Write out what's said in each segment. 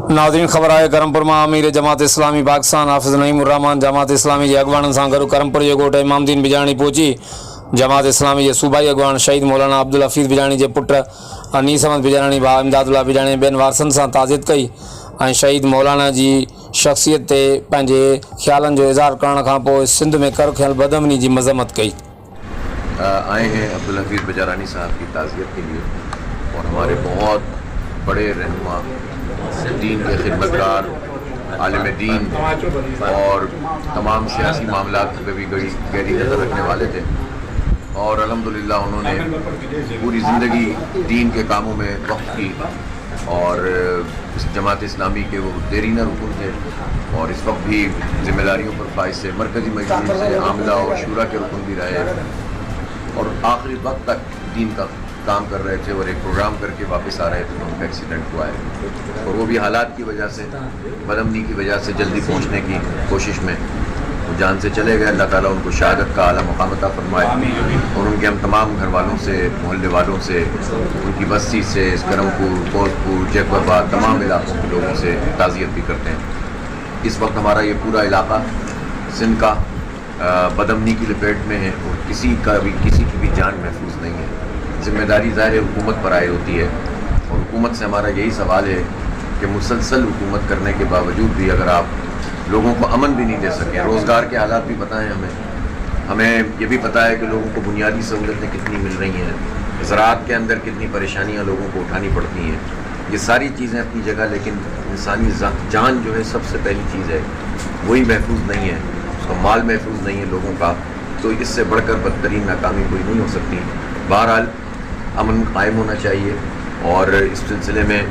नाज़रीन ख़बर आहे करमपुर मां अमीर जमात इस्लामी पाकिस्तान हाफ़िज़ नईमुर्रहमान जमात इस्लामी जे अॻवाननि सां गॾु करमपुर जे ॻोठ इमामदीन बिजाणी पहुची जमात इस्लामी जे सूबाई अॻवान शहीद मौलाना अब्दुल हफ़ीज़ बिजाणी जे पुट अनीस अहमद बिजाणी भाउ इमदादुल्लाह बिजाणी ॿियनि वारसनि सां ताज़ियत कई ऐं शहीद मौलाना जी शख़्सियत ते पंहिंजे ख़्यालनि जो इज़हार करण खां पोइ सिंध में कर थियल बदअमनी जी मज़म्मत कई। आए हैं अब्दुल हफ़ीज़ बिजारानी साहब की ताज़ियत के लिए और हमारे बहुत बड़े रहनुमा दीन के खिदमतगार आलिम दीन और तमाम सियासी मामलात पे भी गहरी नज़र रखने वाले थे और अल्हम्दुलिल्लाह उन्होंने पूरी ज़िंदगी दीन के कामों में वक़्त की और इस जमात इस्लामी के वो देरीना रुकन थे और इस वक्त भी जिम्मेदारियों पर फाइज से मरकज़ी मजलिस से आमला और शूरा के रुकन भी रहे और आखिरी वक्त तक दीन का काम कर रहे थे और एक प्रोग्राम करके वापस आ रहे थे तो उनका एक्सीडेंट हुआ है और वो भी हालात की वजह से बदअमनी की वजह से जल्दी पहुंचने की कोशिश में वो जान से चले गए। अल्लाह ताला उनको शहादत का आला मुकाम अता फरमाए और उनके हम तमाम घर वालों से मोहल्ले वालों से उनकी बस्ती से करमपुर कोसपुर जैकबाबाद तमाम इलाकों के लोगों से ताज़ियत भी करते हैं। इस वक्त हमारा ये पूरा इलाका सिंध का बदअमनी की लपेट में है और किसी की भी जान महफूज नहीं है। जिम्मेदारी ज़ाहिर हुकूमत पर आई होती है और हुकूमत से हमारा यही सवाल है कि मुसलसल हुकूमत करने के बावजूद भी अगर आप लोगों को अमन भी नहीं दे सकें, रोज़गार के हालात भी पता हैं हमें ये भी पता है कि लोगों को बुनियादी सहूलतें कितनी मिल रही हैं, ज़राअत के अंदर कितनी परेशानियां लोगों को उठानी पड़ती हैं, ये सारी चीज़ें अपनी जगह, लेकिन इंसानी जान जो है सबसे पहली चीज़ है, वही महफूज नहीं है, उसका माल महफूज नहीं है लोगों का, तो इससे बढ़कर बदतरीन नाकामी कोई नहीं हो सकती। बहरहाल अमन कायम होना चाहिए और इस सिलसिले में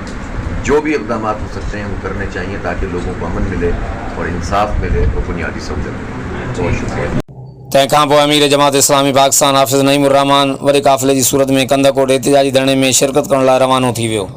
जो भी इक़दाम हो सकते हैं वो करने चाहिए ताकि लोगों को अमन मिले और इंसाफ मिले और बुनियादी सहूलत मिले। बहुत शुक्रिया। तंहिंखां पोइ अमीर जमात इस्लामी पाकिस्तान हाफ़िज़ नईमुर्रहमान वरी काफ़िले जी सूरत में कंदकोट एहतिजाजी धरणे में शिरकत करण लाइ रवानो थी वियो।